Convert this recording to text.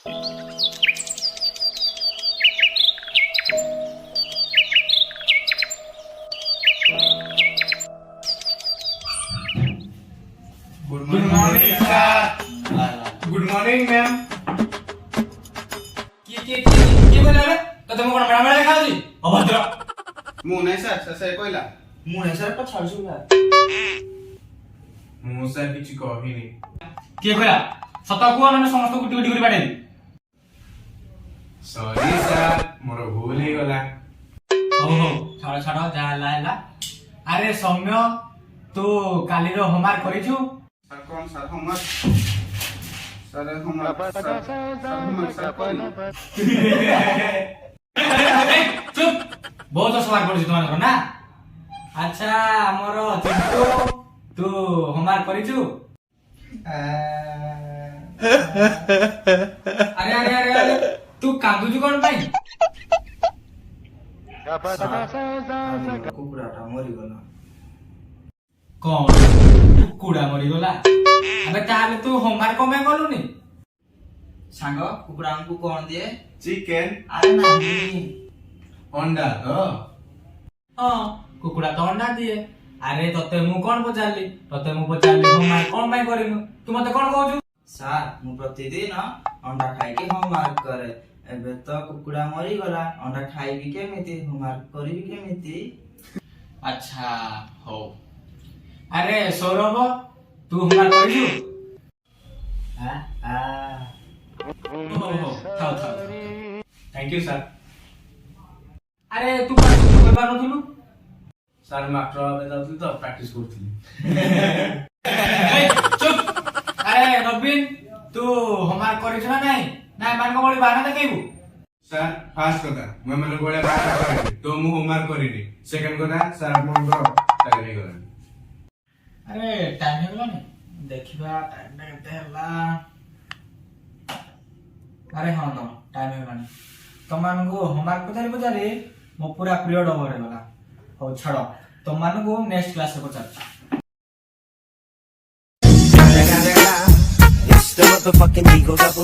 Good morning, sir. Good morning, ma'am. কি বলে রে তো তুমি কোন মেলা মেলা খাওছি অভদ্র ମୁଁ ନାହିଁ ସାର୍ ସେ କହିଲା ମୁଁ ନାହିଁ ସାର୍ ଛାଡୁଛୁ ନା ମୁଁ ସାର୍ କିଛି କହିନି। କିଏ କହିଲା ସତ କୁହ ନହେଲେ ସମସ୍ତଙ୍କୁ ଗୁଟି ଗୁଟି କରି ବାଡେଇବି। ସରି ସାର୍ ମୋର ଭୁଲ ହେଇଗଲା। ହଉ ହଉ ଛାଡ ଛାଡ ଯାହା ହେଲା ହେଲା। ଆରେ ସୌମ୍ୟ ତୁ କାଲିର ହୋମୱାର୍କ କରିଛୁ? ସାର୍ କଣ ସାର୍ ହୋମୱାର୍କ ସାର୍ କହିନି। ଚୁପ ବହୁତ ସୱାର ପଡୁଛି তোমাদের না। আচ্ছা আমার চিন্টু তু হোমওয়ার্ক করিছু? আরে আরে আরে আরে তু কাঁদুছু কোন পাই? কুকুড়াটা মরিগলা। কোন কুকুড়া মরিগলা? আবে তাহলে তু হোমওয়ার্ক কমে কলুনি? ସାଙ୍ଗ କୁକୁଡ଼ାଙ୍କୁ କଣ ଦିଏ? ଚିକେନ ଆରେ ନାହିଁ ଅଣ୍ଡା ତ ହଁ କୁକୁଡ଼ା ତ ଅଣ୍ଡା ଦିଏ। ଆରେ ତତେ ମୁଁ କଣ ପଚାରିଲି? ତତେ ମୁଁ ପଚାରିଲି ହୋମୱାର୍କ କଣ ପାଇଁ କରିନୁ? ତୁ ମତେ କଣ କହୁଛୁ? ସାର୍ ମୁଁ ପ୍ରତିଦିନ ଅଣ୍ଡା ଖାଇକି ହୋମୱାର୍କ କରେ। ଏବେ ତ କୁକୁଡ଼ା ମରିଗଲା, ଅଣ୍ଡା ଖାଇବି କେମିତି, ହୋମୱାର୍କ କରିବି କେମିତି? ଆଚ୍ଛା ହଉ। ଆରେ ସୌରଭ ତୁ ହୋମୱାର୍କ କରିଛୁ? ଥାଉ ଥାଉ ଥ୍ୟାଙ୍କ ୟୁ ସାର୍। ଆରେ ତୁ ପାଠ କରିପାରୁନଥିଲୁ? ସାର୍ ମାଷ୍ଟର ଭାବେ ଯାଉଥିଲି ତ ପ୍ରାକ୍ଟିସ କରୁଥିଲି। ଚୁପ। ଆରେ ନବୀନ ତୁ ହୋମୱାର୍କ କରିଛୁ ନା ନାଇଁ? ନା ଏମାନଙ୍କ ଭଳି ବାହାନା ଦେଖେଇବୁ? ସାର୍ ଫାର୍ଷ୍ଟ କଥା ମୁଁ ଏମାନଙ୍କ ଭଳିଆ ପାଠ କରିନି ତ ମୁଁ ହୋମୱାର୍କ କରିନି। ସେକେଣ୍ଡ କଥା ସାର୍ ଆପଣଙ୍କର ଟାଇମ୍ ହେଇଗଲାଣି। ଆରେ ଟାଇମ୍ ହେଇଗଲାଣି ଦେଖିବା ଟାଇମଟା କେତେ ହେଲା। ଆରେ ହଁ ତ ଟାଇମ୍ ହେଇଗଲାଣି। ତମମାନଙ୍କୁ ହୋମୱାର୍କ ପଚାରି ପଚାରି ମୋ ପୁରା ପିରିୟଡ ଓଭର ହେଇଗଲା। ହଉ ଛାଡ ତମମାନଙ୍କୁ ନେକ୍ସଟ କ୍ଲାସରେ ପଚାରୁଛି। It's the motherfucking Eagle Double